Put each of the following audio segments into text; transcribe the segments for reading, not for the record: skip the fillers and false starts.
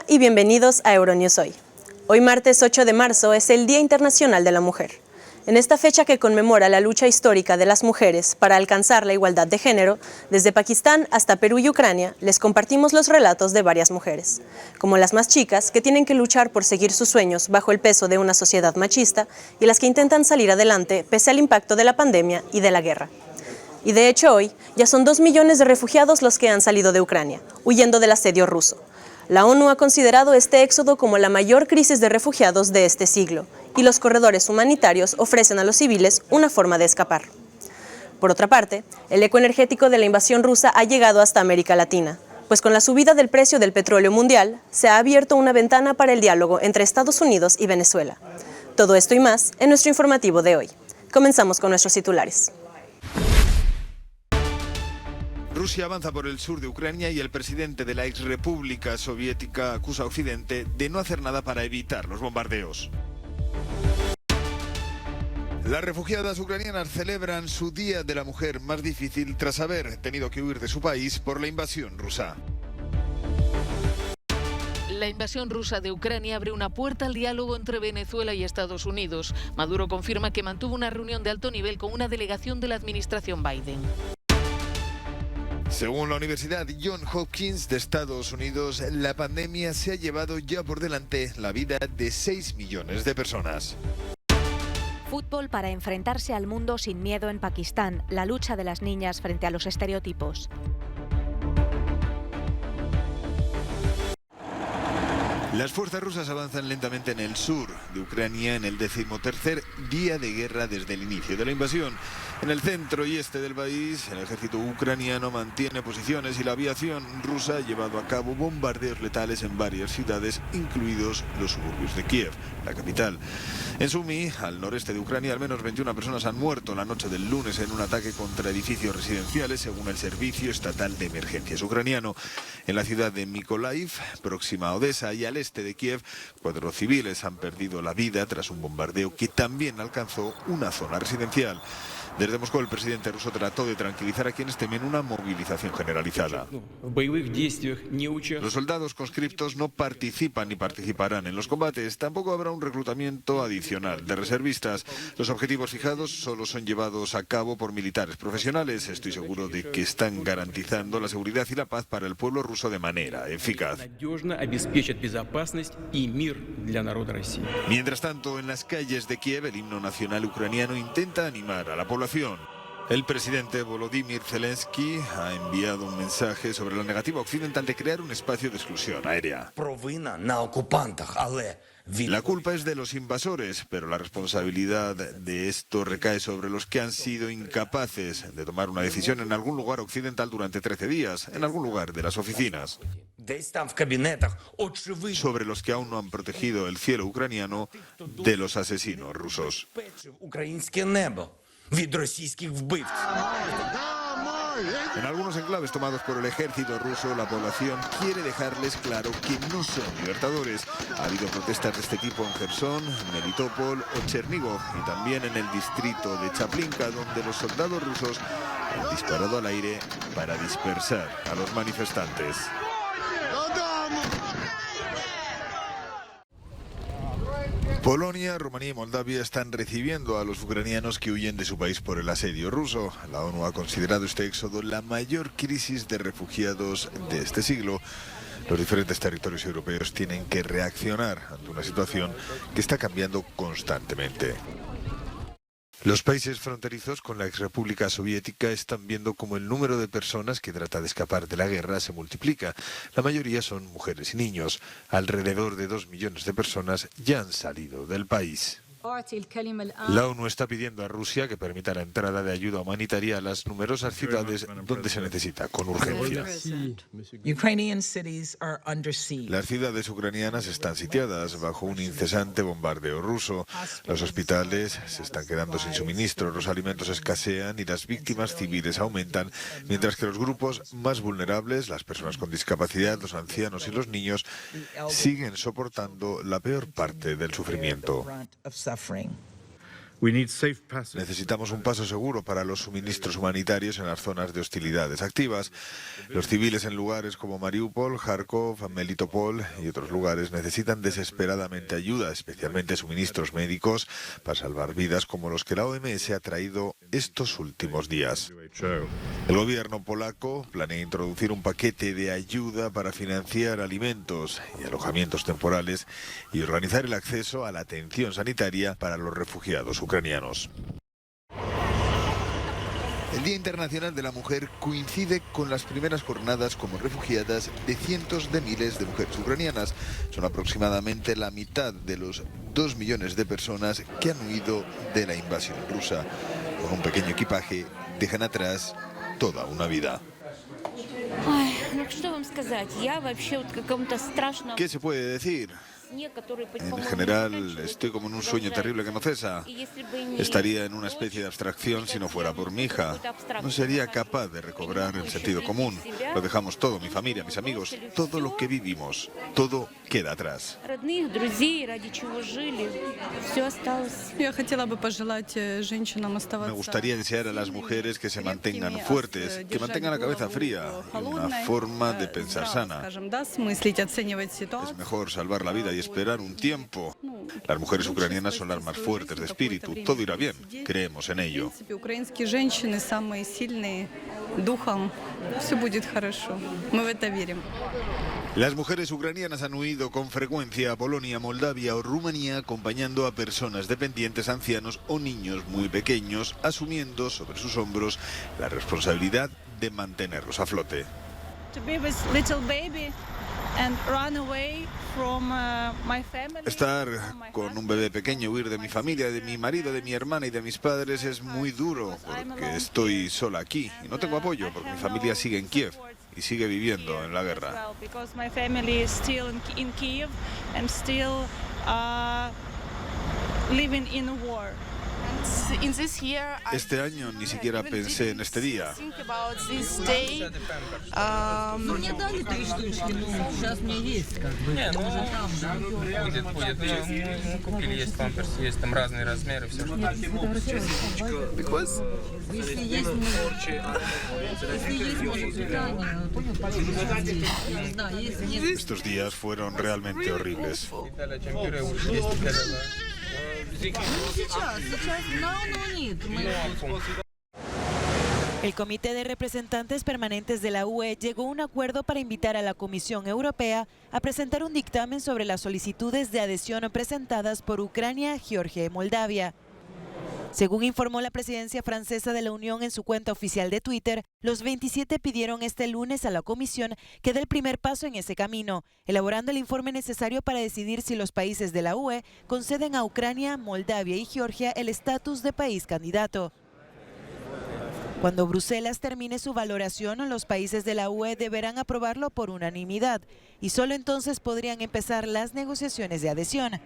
y bienvenidos a Euronews Hoy. Hoy martes 8 de marzo es el Día Internacional de la Mujer. En esta fecha que conmemora la lucha histórica de las mujeres para alcanzar la igualdad de género, desde Pakistán hasta Perú y Ucrania, les compartimos los relatos de varias mujeres, como las más chicas que tienen que luchar por seguir sus sueños bajo el peso de una sociedad machista y las que intentan salir adelante pese al impacto de la pandemia y de la guerra. Y de hecho hoy ya son 2 millones de refugiados los que han salido de Ucrania, huyendo del asedio ruso. La ONU ha considerado este éxodo como la mayor crisis de refugiados de este siglo, y los corredores humanitarios ofrecen a los civiles una forma de escapar. Por otra parte, el eco energético de la invasión rusa ha llegado hasta América Latina, pues con la subida del precio del petróleo mundial se ha abierto una ventana para el diálogo entre Estados Unidos y Venezuela. Todo esto y más en nuestro informativo de hoy. Comenzamos con nuestros titulares. Rusia avanza por el sur de Ucrania y el presidente de la ex república soviética acusa a Occidente de no hacer nada para evitar los bombardeos. Las refugiadas ucranianas celebran su Día de la Mujer más difícil tras haber tenido que huir de su país por la invasión rusa. La invasión rusa de Ucrania abre una puerta al diálogo entre Venezuela y Estados Unidos. Maduro confirma que mantuvo una reunión de alto nivel con una delegación de la administración Biden. Según la Universidad Johns Hopkins de Estados Unidos, la pandemia se ha llevado ya por delante la vida de 6 millones de personas. Fútbol para enfrentarse al mundo sin miedo en Pakistán, la lucha de las niñas frente a los estereotipos. Las fuerzas rusas avanzan lentamente en el sur de Ucrania en el 13º día de guerra desde el inicio de la invasión. En el centro y este del país, el ejército ucraniano mantiene posiciones y la aviación rusa ha llevado a cabo bombardeos letales en varias ciudades, incluidos los suburbios de Kiev, la capital. En Sumy, al noreste de Ucrania, al menos 21 personas han muerto la noche del lunes en un ataque contra edificios residenciales, según el Servicio Estatal de Emergencias ucraniano. En la ciudad de Mykolaiv, próxima a Odessa y al este de Kiev, 4 civiles han perdido la vida tras un bombardeo que también alcanzó una zona residencial. Desde Moscú, el presidente ruso trató de tranquilizar a quienes temen una movilización generalizada. Los soldados conscriptos no participan ni participarán en los combates. Tampoco habrá un reclutamiento adicional de reservistas. Los objetivos fijados solo son llevados a cabo por militares profesionales. Estoy seguro de que están garantizando la seguridad y la paz para el pueblo ruso de manera eficaz. Mientras tanto, en las calles de Kiev, el himno nacional ucraniano intenta animar a la población. El presidente Volodymyr Zelensky ha enviado un mensaje sobre la negativa occidental de crear un espacio de exclusión aérea. La culpa es de los invasores, pero la responsabilidad de esto recae sobre los que han sido incapaces de tomar una decisión en algún lugar occidental durante 13 días, en algún lugar de las oficinas. Sobre los que aún no han protegido el cielo ucraniano de los asesinos rusos. En algunos enclaves tomados por el ejército ruso, la población quiere dejarles claro que no son libertadores. Ha habido protestas de este tipo en Jersón, Melitopol o Chernigov y también en el distrito de Chaplinka, donde los soldados rusos han disparado al aire para dispersar a los manifestantes. Polonia, Rumanía y Moldavia están recibiendo a los ucranianos que huyen de su país por el asedio ruso. La ONU ha considerado este éxodo la mayor crisis de refugiados de este siglo. Los diferentes territorios europeos tienen que reaccionar ante una situación que está cambiando constantemente. Los países fronterizos con la exrepública soviética están viendo cómo el número de personas que trata de escapar de la guerra se multiplica. La mayoría son mujeres y niños. Alrededor de 2 millones de personas ya han salido del país. La ONU está pidiendo a Rusia que permita la entrada de ayuda humanitaria a las numerosas ciudades donde se necesita con urgencia. Las ciudades ucranianas están sitiadas bajo un incesante bombardeo ruso. Los hospitales se están quedando sin suministro, los alimentos escasean y las víctimas civiles aumentan, mientras que los grupos más vulnerables, las personas con discapacidad, los ancianos y los niños, siguen soportando la peor parte del sufrimiento. Necesitamos un paso seguro para los suministros humanitarios en las zonas de hostilidades activas. Los civiles en lugares como Mariupol, Kharkov, Melitopol y otros lugares necesitan desesperadamente ayuda, especialmente suministros médicos para salvar vidas como los que la OMS ha traído estos últimos días. El gobierno polaco planea introducir un paquete de ayuda para financiar alimentos y alojamientos temporales y organizar el acceso a la atención sanitaria para los refugiados ucranianos. El Día Internacional de la Mujer coincide con las primeras jornadas como refugiadas de cientos de miles de mujeres ucranianas. Son aproximadamente la mitad de los 2 millones de personas que han huido de la invasión rusa. Con un pequeño equipaje dejan atrás toda una vida. ¿Qué se puede decir? En general, estoy como en un sueño terrible que no cesa. Estaría en una especie de abstracción si no fuera por mi hija. No sería capaz de recobrar el sentido común. Lo dejamos todo, mi familia, mis amigos, todo lo que vivimos, todo queda atrás. Me gustaría desear a las mujeres que se mantengan fuertes, que mantengan la cabeza fría y una forma de pensar sana. Es mejor salvar la vida y esperar un tiempo. Las mujeres ucranianas son las más fuertes de espíritu. Todo irá bien. Creemos en ello. Las mujeres ucranianas han huido con frecuencia a Polonia, Moldavia o Rumanía acompañando a personas dependientes, ancianos o niños muy pequeños, asumiendo sobre sus hombros la responsabilidad de mantenerlos a flote. Estar con un bebé pequeño, huir de mi familia, de mi marido, de mi hermana y de mis padres es muy duro porque estoy sola aquí y no tengo apoyo porque mi familia sigue en Kiev y sigue viviendo en la guerra. Este año ni siquiera pensé en este día. Estos días fueron realmente horribles. El Comité de Representantes Permanentes de la UE llegó a un acuerdo para invitar a la Comisión Europea a presentar un dictamen sobre las solicitudes de adhesión presentadas por Ucrania, Georgia y Moldavia. Según informó la presidencia francesa de la Unión en su cuenta oficial de Twitter, los 27 pidieron este lunes a la Comisión que dé el primer paso en ese camino, elaborando el informe necesario para decidir si los países de la UE conceden a Ucrania, Moldavia y Georgia el estatus de país candidato. Cuando Bruselas termine su valoración, los países de la UE deberán aprobarlo por unanimidad y solo entonces podrían empezar las negociaciones de adhesión.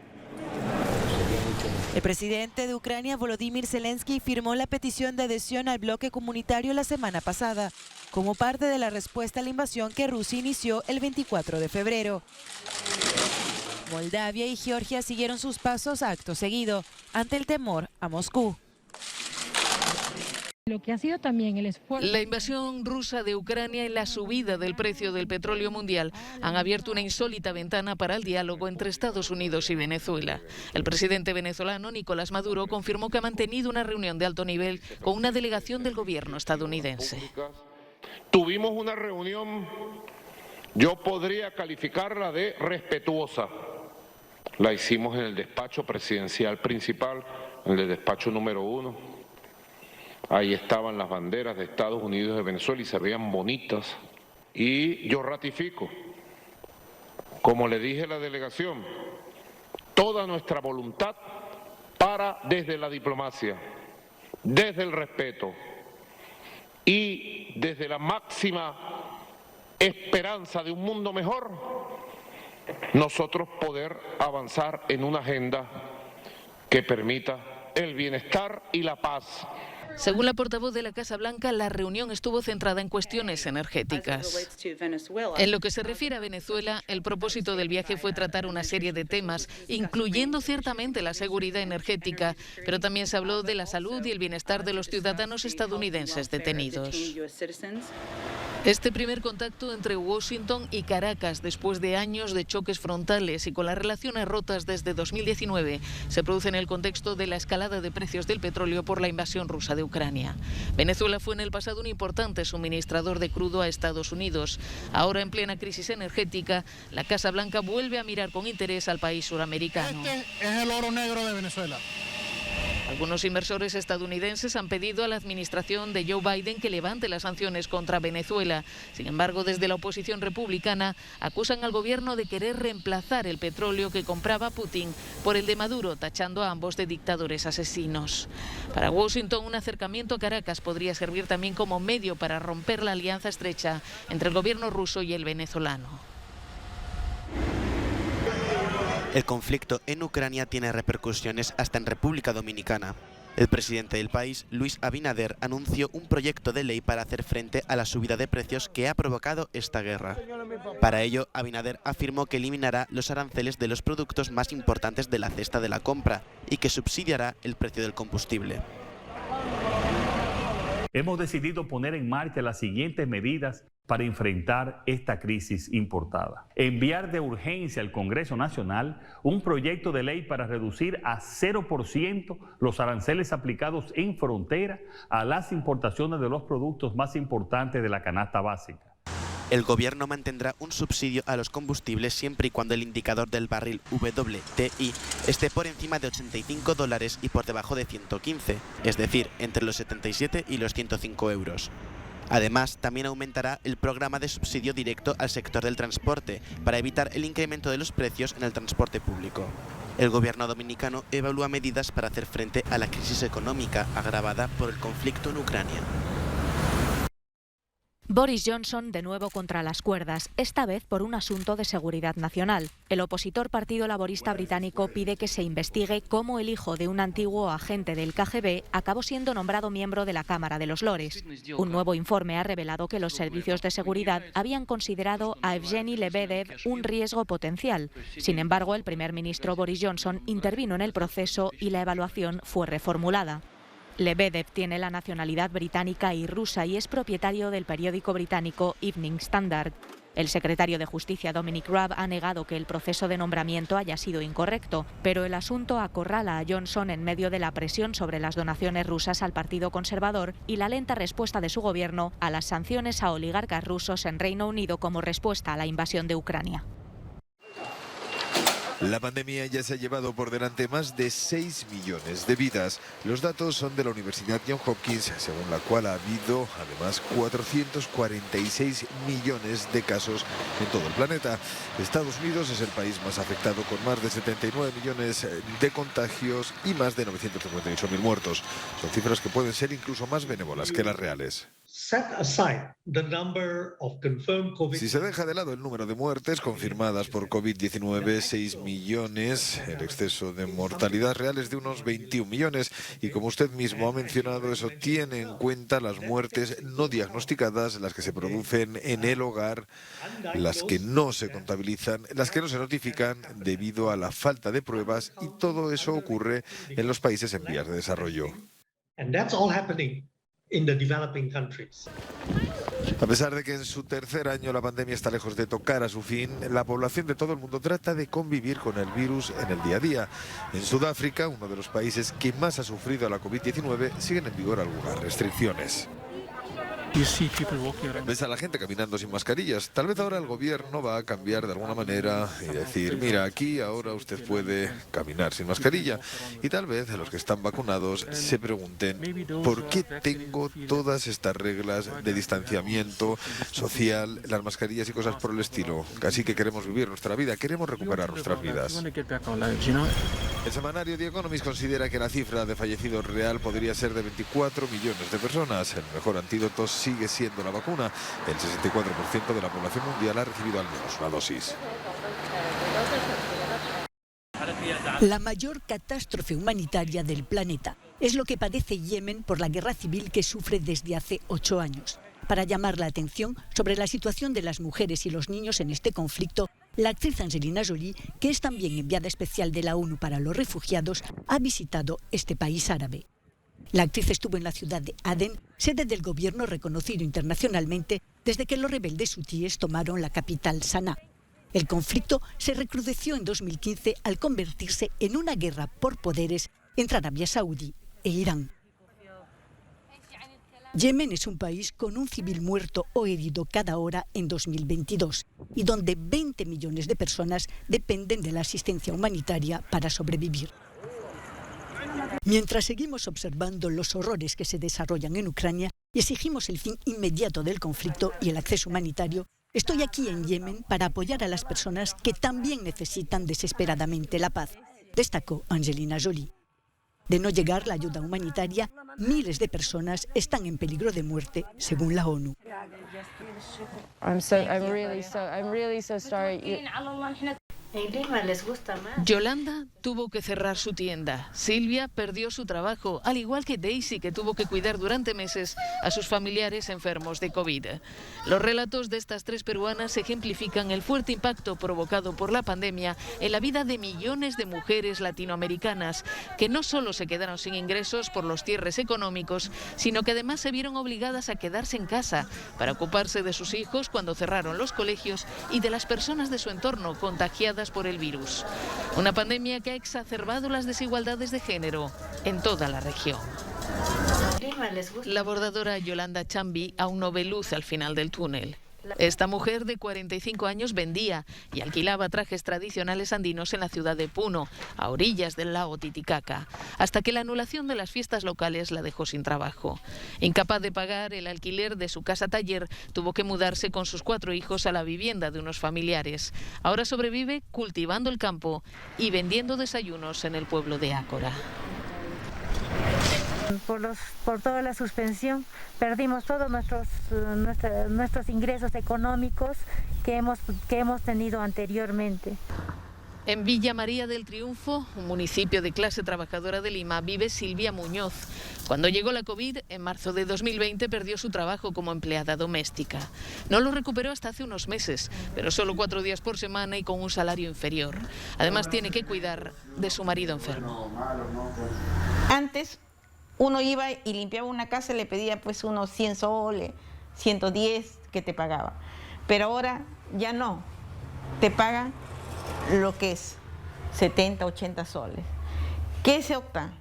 El presidente de Ucrania, Volodymyr Zelensky, firmó la petición de adhesión al bloque comunitario la semana pasada, como parte de la respuesta a la invasión que Rusia inició el 24 de febrero. Moldavia y Georgia siguieron sus pasos acto seguido, ante el temor a Moscú. Lo que ha sido también el esfuerzo. La invasión rusa de Ucrania y la subida del precio del petróleo mundial han abierto una insólita ventana para el diálogo entre Estados Unidos y Venezuela. El presidente venezolano Nicolás Maduro confirmó que ha mantenido una reunión de alto nivel con una delegación del gobierno estadounidense. Tuvimos una reunión, yo podría calificarla de respetuosa. La hicimos en el despacho presidencial principal, en el despacho número 1. Ahí estaban las banderas de Estados Unidos y de Venezuela y se veían bonitas. Y yo ratifico, como le dije a la delegación, toda nuestra voluntad para desde la diplomacia, desde el respeto y desde la máxima esperanza de un mundo mejor, nosotros poder avanzar en una agenda que permita el bienestar y la paz. Según la portavoz de la Casa Blanca, la reunión estuvo centrada en cuestiones energéticas. En lo que se refiere a Venezuela, el propósito del viaje fue tratar una serie de temas, incluyendo ciertamente la seguridad energética, pero también se habló de la salud y el bienestar de los ciudadanos estadounidenses detenidos. Este primer contacto entre Washington y Caracas, después de años de choques frontales y con las relaciones rotas desde 2019, se produce en el contexto de la escalada de precios del petróleo por la invasión rusa de Ucrania. Venezuela fue en el pasado un importante suministrador de crudo a Estados Unidos. Ahora, en plena crisis energética, la Casa Blanca vuelve a mirar con interés al país suramericano. Este es el oro negro de Venezuela. Algunos inversores estadounidenses han pedido a la administración de Joe Biden que levante las sanciones contra Venezuela. Sin embargo, desde la oposición republicana acusan al gobierno de querer reemplazar el petróleo que compraba Putin por el de Maduro, tachando a ambos de dictadores asesinos. Para Washington, un acercamiento a Caracas podría servir también como medio para romper la alianza estrecha entre el gobierno ruso y el venezolano. El conflicto en Ucrania tiene repercusiones hasta en República Dominicana. El presidente del país, Luis Abinader, anunció un proyecto de ley para hacer frente a la subida de precios que ha provocado esta guerra. Para ello, Abinader afirmó que eliminará los aranceles de los productos más importantes de la cesta de la compra y que subsidiará el precio del combustible. Hemos decidido poner en marcha las siguientes medidas para enfrentar esta crisis importada. Enviar de urgencia al Congreso Nacional un proyecto de ley para reducir a 0% los aranceles aplicados en frontera a las importaciones de los productos más importantes de la canasta básica. El gobierno mantendrá un subsidio a los combustibles siempre y cuando el indicador del barril WTI esté por encima de $85 y por debajo de 115, es decir, entre los 77 y los 105 euros. Además, también aumentará el programa de subsidio directo al sector del transporte para evitar el incremento de los precios en el transporte público. El gobierno dominicano evalúa medidas para hacer frente a la crisis económica agravada por el conflicto en Ucrania. Boris Johnson de nuevo contra las cuerdas, esta vez por un asunto de seguridad nacional. El opositor Partido Laborista británico pide que se investigue cómo el hijo de un antiguo agente del KGB acabó siendo nombrado miembro de la Cámara de los Lores. Un nuevo informe ha revelado que los servicios de seguridad habían considerado a Evgeny Lebedev un riesgo potencial. Sin embargo, el primer ministro Boris Johnson intervino en el proceso y la evaluación fue reformulada. Lebedev tiene la nacionalidad británica y rusa y es propietario del periódico británico Evening Standard. El secretario de Justicia Dominic Raab ha negado que el proceso de nombramiento haya sido incorrecto, pero el asunto acorrala a Johnson en medio de la presión sobre las donaciones rusas al Partido Conservador y la lenta respuesta de su gobierno a las sanciones a oligarcas rusos en Reino Unido como respuesta a la invasión de Ucrania. La pandemia ya se ha llevado por delante más de 6 millones de vidas. Los datos son de la Universidad Johns Hopkins, según la cual ha habido además 446 millones de casos en todo el planeta. Estados Unidos es el país más afectado, con más de 79 millones de contagios y más de 958.000 muertos. Son cifras que pueden ser incluso más benévolas que las reales. Si se deja de lado el número de muertes confirmadas por COVID-19, 6 millones, el exceso de mortalidad real es de unos 21 millones. Y como usted mismo ha mencionado, eso tiene en cuenta las muertes no diagnosticadas, las que se producen en el hogar, las que no se contabilizan, las que no se notifican debido a la falta de pruebas, y todo eso ocurre en los países en vías de desarrollo. A pesar de que en su tercer año la pandemia está lejos de tocar a su fin, la población de todo el mundo trata de convivir con el virus en el día a día. En Sudáfrica, uno de los países que más ha sufrido a la COVID-19, siguen en vigor algunas restricciones. Ves a la gente caminando sin mascarillas. Tal vez ahora el gobierno va a cambiar de alguna manera y decir, mira, aquí ahora usted puede caminar sin mascarilla. Y tal vez los que están vacunados se pregunten, ¿por qué tengo todas estas reglas de distanciamiento social, las mascarillas y cosas por el estilo? Así que queremos vivir nuestra vida, queremos recuperar nuestras vidas. El semanario The Economist considera que la cifra de fallecidos real podría ser de 24 millones de personas. El mejor antídoto sigue siendo la vacuna. El 64% de la población mundial ha recibido al menos una dosis. La mayor catástrofe humanitaria del planeta es lo que padece Yemen por la guerra civil que sufre desde hace 8 años. Para llamar la atención sobre la situación de las mujeres y los niños en este conflicto, la actriz Angelina Jolie, que es también enviada especial de la ONU para los refugiados, ha visitado este país árabe. La actriz estuvo en la ciudad de Adén, sede del gobierno reconocido internacionalmente desde que los rebeldes hutíes tomaron la capital Saná. El conflicto se recrudeció en 2015 al convertirse en una guerra por poderes entre Arabia Saudí e Irán. Yemen es un país con un civil muerto o herido cada hora en 2022 y donde 20 millones de personas dependen de la asistencia humanitaria para sobrevivir. Mientras seguimos observando los horrores que se desarrollan en Ucrania y exigimos el fin inmediato del conflicto y el acceso humanitario, estoy aquí en Yemen para apoyar a las personas que también necesitan desesperadamente la paz, destacó Angelina Jolie. De no llegar la ayuda humanitaria, miles de personas están en peligro de muerte, según la ONU. Yolanda tuvo que cerrar su tienda. Silvia perdió su trabajo, al igual que Daisy, que tuvo que cuidar durante meses a sus familiares enfermos de COVID. Los relatos de estas 3 peruanas ejemplifican el fuerte impacto provocado por la pandemia en la vida de millones de mujeres latinoamericanas, que no solo se quedaron sin ingresos por los cierres económicos, sino que además se vieron obligadas a quedarse en casa para ocuparse de sus hijos cuando cerraron los colegios y de las personas de su entorno contagiadas por el virus. Una pandemia que ha exacerbado las desigualdades de género en toda la región. La bordadora Yolanda Chambi aún no ve luz al final del túnel. Esta mujer de 45 años vendía y alquilaba trajes tradicionales andinos en la ciudad de Puno, a orillas del lago Titicaca, hasta que la anulación de las fiestas locales la dejó sin trabajo. Incapaz de pagar el alquiler de su casa taller, tuvo que mudarse con sus 4 hijos a la vivienda de unos familiares. Ahora sobrevive cultivando el campo y vendiendo desayunos en el pueblo de Ácora. Por toda la suspensión perdimos todos nuestros ingresos económicos que hemos tenido anteriormente. En Villa María del Triunfo, un municipio de clase trabajadora de Lima, vive Silvia Muñoz. Cuando llegó la COVID, en marzo de 2020 perdió su trabajo como empleada doméstica. No lo recuperó hasta hace unos meses, pero solo 4 días por semana y con un salario inferior. Además tiene que cuidar de su marido enfermo. Antes uno iba y limpiaba una casa y le pedía pues unos 100 soles, 110 que te pagaba. Pero ahora ya no, te pagan lo que es 70, 80 soles. ¿Qué se opta?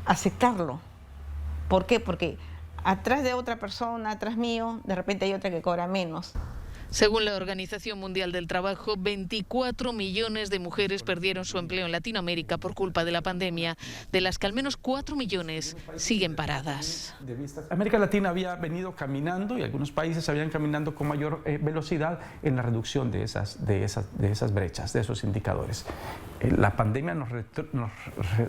Aceptarlo. ¿Por qué? Porque atrás de otra persona, atrás mío, de repente hay otra que cobra menos. Según la Organización Mundial del Trabajo, 24 millones de mujeres perdieron su empleo en Latinoamérica por culpa de la pandemia, de las que al menos 4 millones siguen paradas. América Latina había venido caminando y algunos países habían caminando con mayor velocidad en la reducción de esas brechas, de esos indicadores. La pandemia nos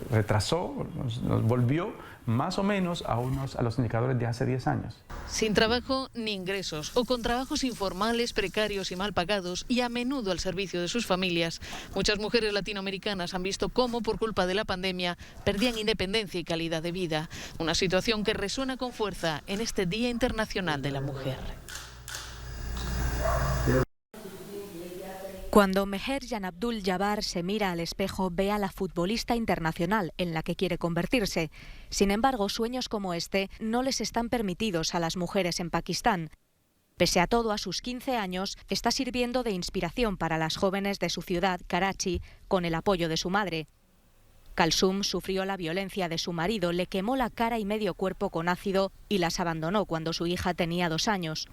retrasó, nos volvió más o menos a los indicadores de hace 10 años. Sin trabajo ni ingresos, o con trabajos informales, precarios y mal pagados, y a menudo al servicio de sus familias, muchas mujeres latinoamericanas han visto cómo, por culpa de la pandemia, perdían independencia y calidad de vida. Una situación que resuena con fuerza en este Día Internacional de la Mujer. Cuando Meher Janabdul Jabbar se mira al espejo, ve a la futbolista internacional en la que quiere convertirse. Sin embargo, sueños como este no les están permitidos a las mujeres en Pakistán. Pese a todo, a sus 15 años, está sirviendo de inspiración para las jóvenes de su ciudad, Karachi, con el apoyo de su madre. Kalsum sufrió la violencia de su marido, le quemó la cara y medio cuerpo con ácido y las abandonó cuando su hija tenía 2 años.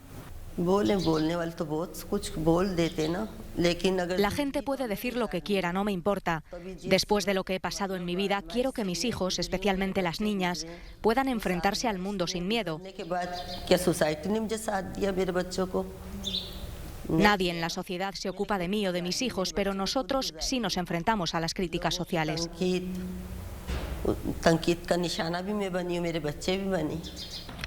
La gente puede decir lo que quiera, no me importa. Después de lo que he pasado en mi vida, quiero que mis hijos, especialmente las niñas, puedan enfrentarse al mundo sin miedo. Nadie en la sociedad se ocupa de mí o de mis hijos, pero nosotros sí nos enfrentamos a las críticas sociales.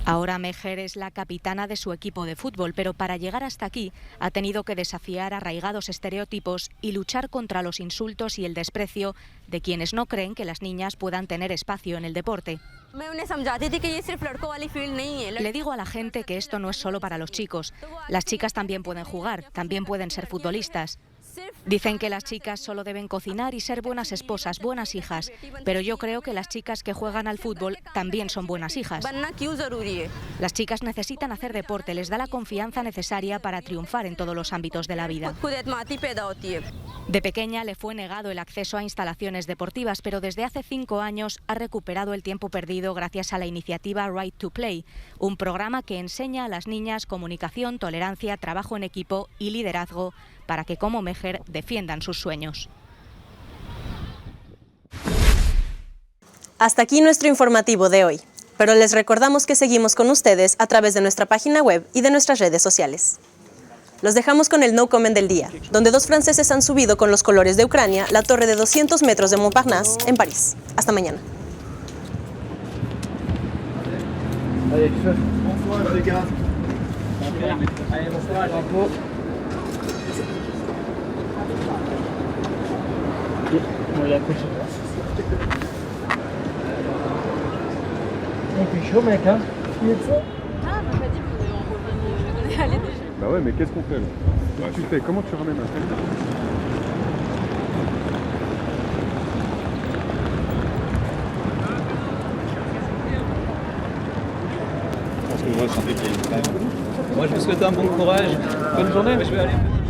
Ahora Meher es la capitana de su equipo de fútbol, pero para llegar hasta aquí ha tenido que desafiar arraigados estereotipos y luchar contra los insultos y el desprecio de quienes no creen que las niñas puedan tener espacio en el deporte. Le digo a la gente que esto no es solo para los chicos. Las chicas también pueden jugar, también pueden ser futbolistas. Dicen que las chicas solo deben cocinar y ser buenas esposas, buenas hijas, pero yo creo que las chicas que juegan al fútbol también son buenas hijas. Las chicas necesitan hacer deporte, les da la confianza necesaria para triunfar en todos los ámbitos de la vida. De pequeña le fue negado el acceso a instalaciones deportivas, pero desde hace 5 años ha recuperado el tiempo perdido gracias a la iniciativa Right to Play, un programa que enseña a las niñas comunicación, tolerancia, trabajo en equipo y liderazgo para que, como Meher, defiendan sus sueños. Hasta aquí nuestro informativo de hoy, pero les recordamos que seguimos con ustedes a través de nuestra página web y de nuestras redes sociales. Los dejamos con el No Comment del día, donde 2 franceses han subido con los colores de Ucrania la torre de 200 metros de Montparnasse en París. Hasta mañana. Bah ouais, mais qu'est-ce qu'on fait là? Tu fais, comment tu ramènes un tel? Je pense qu'on va s'arrêter. Moi je vous souhaite un bon courage, bonne journée. Je vais aller.